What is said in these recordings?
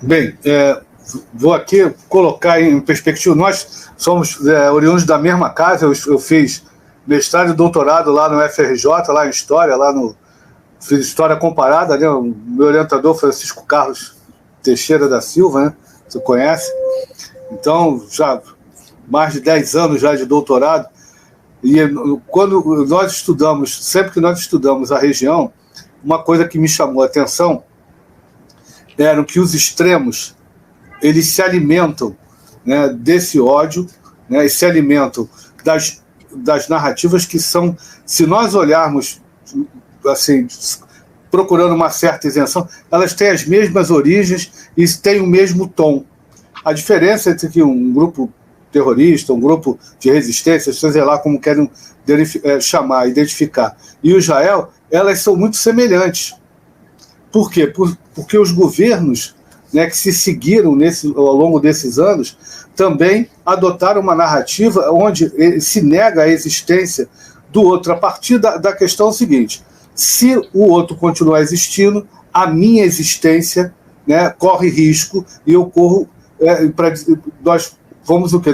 Bem, vou aqui colocar em perspectiva. Nós somos oriundos da mesma casa. Eu fiz mestrado e doutorado lá no FRJ, lá em História, fiz História Comparada, né? O meu orientador, Francisco Carlos Teixeira da Silva, né? Você conhece? Então, já mais de 10 anos já de doutorado. E quando nós estudamos, sempre que nós estudamos a região, uma coisa que me chamou a atenção era que os extremos, eles se alimentam, né, desse ódio, né, e se alimentam das narrativas que são, se nós olharmos assim, procurando uma certa isenção, elas têm as mesmas origens e têm o mesmo tom. A diferença entre que um grupo terrorista, um grupo de resistência, seja lá como querem chamar, identificar, e o Israel, elas são muito semelhantes. Por quê? Porque os governos, né, que se seguiram ao longo desses anos também adotaram uma narrativa onde se nega a existência do outro, a partir da questão seguinte: se o outro continuar existindo, a minha existência, né, corre risco e eu corro. Nós fomos o quê?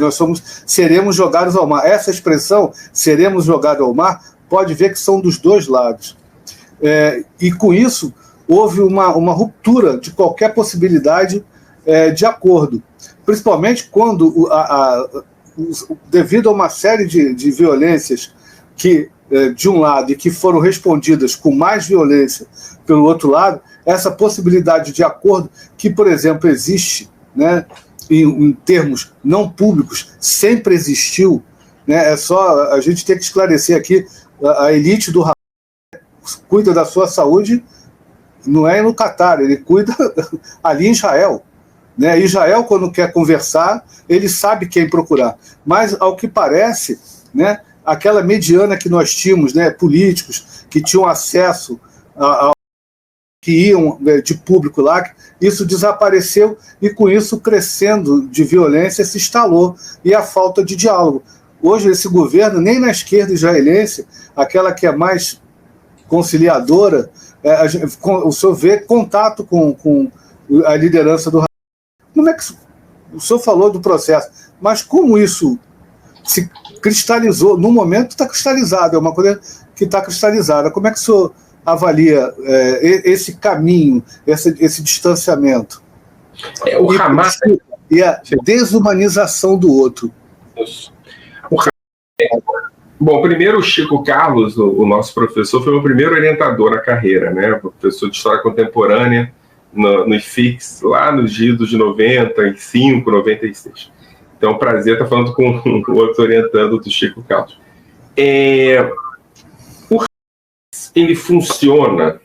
Seremos jogados ao mar. Essa expressão, seremos jogados ao mar, pode ver que são dos dois lados. E com isso, houve uma ruptura de qualquer possibilidade de acordo. Principalmente quando, devido a uma série de violências que, de um lado, e que foram respondidas com mais violência pelo outro lado, essa possibilidade de acordo que, por exemplo, existe, né, em termos não públicos, sempre existiu, né? É só a gente ter que esclarecer aqui: a elite do Hamas cuida da sua saúde, não é no Catar, ele cuida ali em Israel, né? Israel, quando quer conversar, ele sabe quem procurar. Mas, ao que parece, né, aquela mediana que nós tínhamos, né, políticos que tinham acesso que iam de público lá, isso desapareceu, e com isso, crescendo de violência, se instalou, e a falta de diálogo. Hoje, esse governo, nem na esquerda israelense, aquela que é mais conciliadora, o senhor vê contato com a liderança do Hamas. Como é que o senhor falou do processo, mas como isso se cristalizou? No momento está cristalizado, é uma coisa que está cristalizada. Como é que o senhor avalia esse caminho, esse distanciamento? O Hamas e a desumanização do outro. Isso. Bom, primeiro o Chico Carlos, o nosso professor, foi o meu primeiro orientador na carreira, né? Professor de História Contemporânea no IFIX, lá nos idos de 95, 96. Então, é um prazer estar falando com o outro orientando do Chico Carlos. O Hamas, ele funciona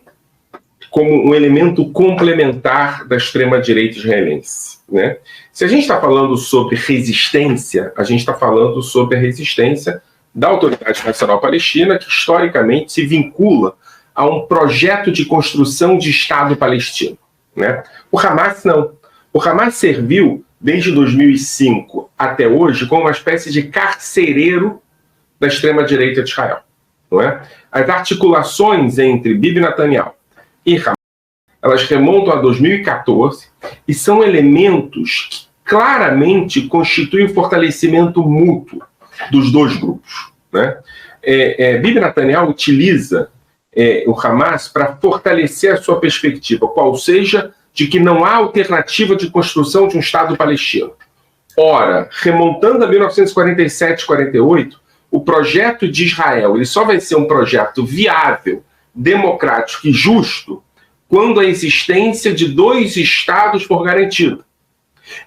como um elemento complementar da extrema-direita israelense, né? Se a gente está falando sobre resistência, a gente está falando sobre a resistência da Autoridade Nacional Palestina, que historicamente se vincula a um projeto de construção de Estado palestino, né? O Hamas não. O Hamas serviu, desde 2005 até hoje, como uma espécie de carcereiro da extrema-direita de Israel, não é? As articulações entre Bibi Netanyahu e Hamas, elas remontam a 2014 e são elementos que claramente constituem um fortalecimento mútuo dos dois grupos, né? Bibi Netanyahu utiliza o Hamas para fortalecer a sua perspectiva, qual seja de que não há alternativa de construção de um Estado palestino. Ora, remontando a 1947 e 48, o projeto de Israel ele só vai ser um projeto viável, democrático e justo quando a existência de dois Estados for garantida.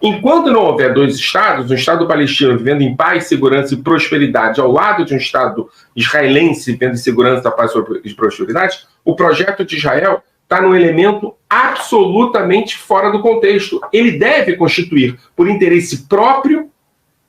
Enquanto não houver dois Estados, um Estado palestino vivendo em paz, segurança e prosperidade ao lado de um Estado israelense vivendo em segurança, paz e prosperidade, o projeto de Israel está num elemento absolutamente fora do contexto. Ele deve constituir, por interesse próprio,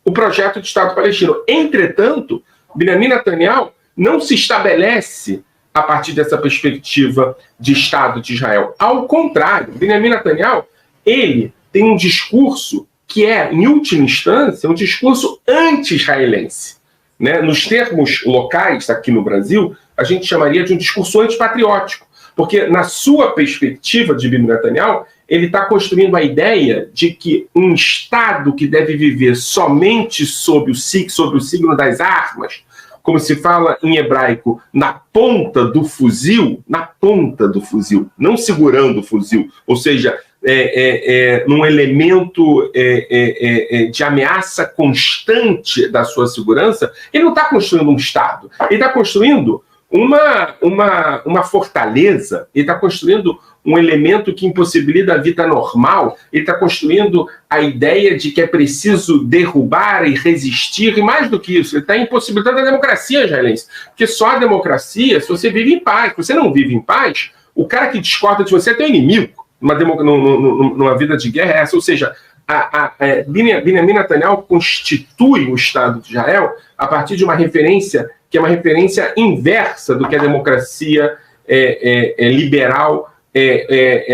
o projeto de Estado palestino. Entretanto, Benjamin Netanyahu não se estabelece a partir dessa perspectiva de Estado de Israel. Ao contrário, Benjamin Netanyahu, ele tem um discurso que é, em última instância, um discurso anti-israelense, né? Nos termos locais, aqui no Brasil, a gente chamaria de um discurso antipatriótico, porque, na sua perspectiva de Bibi Netanyahu, ele está construindo a ideia de que um Estado que deve viver somente sob o signo das armas, como se fala em hebraico, na ponta do fuzil, não segurando o fuzil, ou seja, num elemento de ameaça constante da sua segurança, ele não está construindo um Estado, ele está construindo uma fortaleza, ele está construindo um elemento que impossibilita a vida normal, ele está construindo a ideia de que é preciso derrubar e resistir, e mais do que isso, ele está impossibilitando a democracia israelense, porque só a democracia, se você vive em paz, se você não vive em paz, o cara que discorda de você é teu inimigo, numa vida de guerra é essa, ou seja, Benjamin Netanyahu constitui o Estado de Israel a partir de uma referência que é uma referência inversa do que a democracia liberal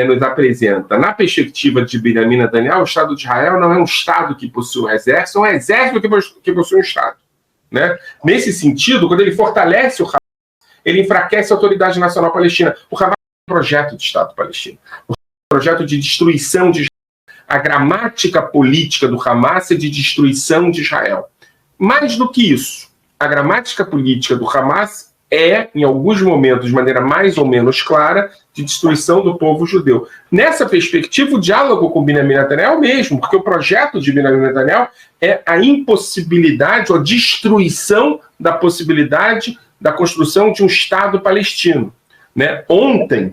nos apresenta. Na perspectiva de Benjamin Netanyahu, o Estado de Israel não é um Estado que possui um exército que possui um Estado. Né? Nesse sentido, quando ele fortalece o Hamas, ele enfraquece a Autoridade Nacional Palestina. O Hamas é um projeto de Estado palestino. Um projeto de destruição de Israel. A gramática política do Hamas é de destruição de Israel. Mais do que isso, a gramática política do Hamas em alguns momentos, de maneira mais ou menos clara, de destruição do povo judeu. Nessa perspectiva, o diálogo com Benjamin Netanyahu é o mesmo, porque o projeto de Benjamin Netanyahu é a impossibilidade, ou a destruição da possibilidade da construção de um Estado palestino. Né? Ontem,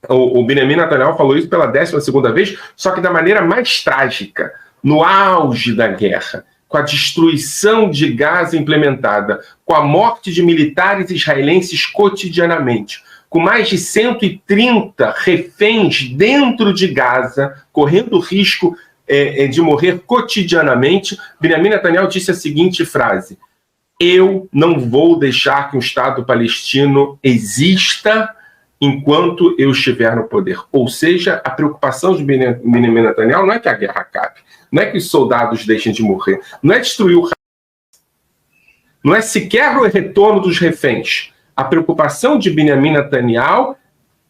o Benjamin Netanyahu falou isso pela 12ª vez, só que da maneira mais trágica, no auge da guerra, com a destruição de Gaza implementada, com a morte de militares israelenses cotidianamente, com mais de 130 reféns dentro de Gaza, correndo risco de morrer cotidianamente, Benjamin Netanyahu disse a seguinte frase: eu não vou deixar que um Estado palestino exista enquanto eu estiver no poder. Ou seja, a preocupação de Benjamin Netanyahu não é que a guerra acabe, não é que os soldados deixem de morrer, não é destruir o Hamas, não é sequer o retorno dos reféns. A preocupação de Benjamin Netanyahu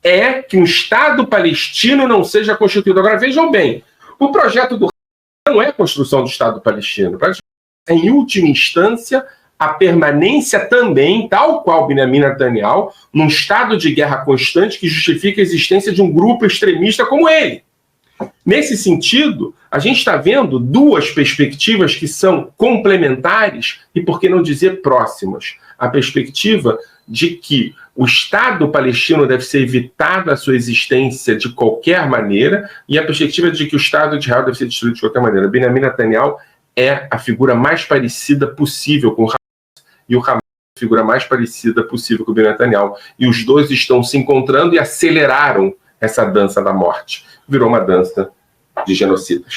é que um Estado palestino não seja constituído. Agora, vejam bem, o projeto do Hamas não é a construção do Estado palestino. É, em última instância, a permanência também, tal qual Benjamin Netanyahu, num estado de guerra constante que justifica a existência de um grupo extremista como ele. Nesse sentido, a gente está vendo duas perspectivas que são complementares e, por que não dizer, próximas. A perspectiva de que o Estado palestino deve ser evitado a sua existência de qualquer maneira e a perspectiva de que o Estado de Israel deve ser destruído de qualquer maneira. Benjamin Netanyahu é a figura mais parecida possível com o Hamas, e o Hamas é a figura mais parecida possível com o Benjamin Netanyahu. E os dois estão se encontrando e aceleraram essa dança da morte. Virou uma dança de genocidas.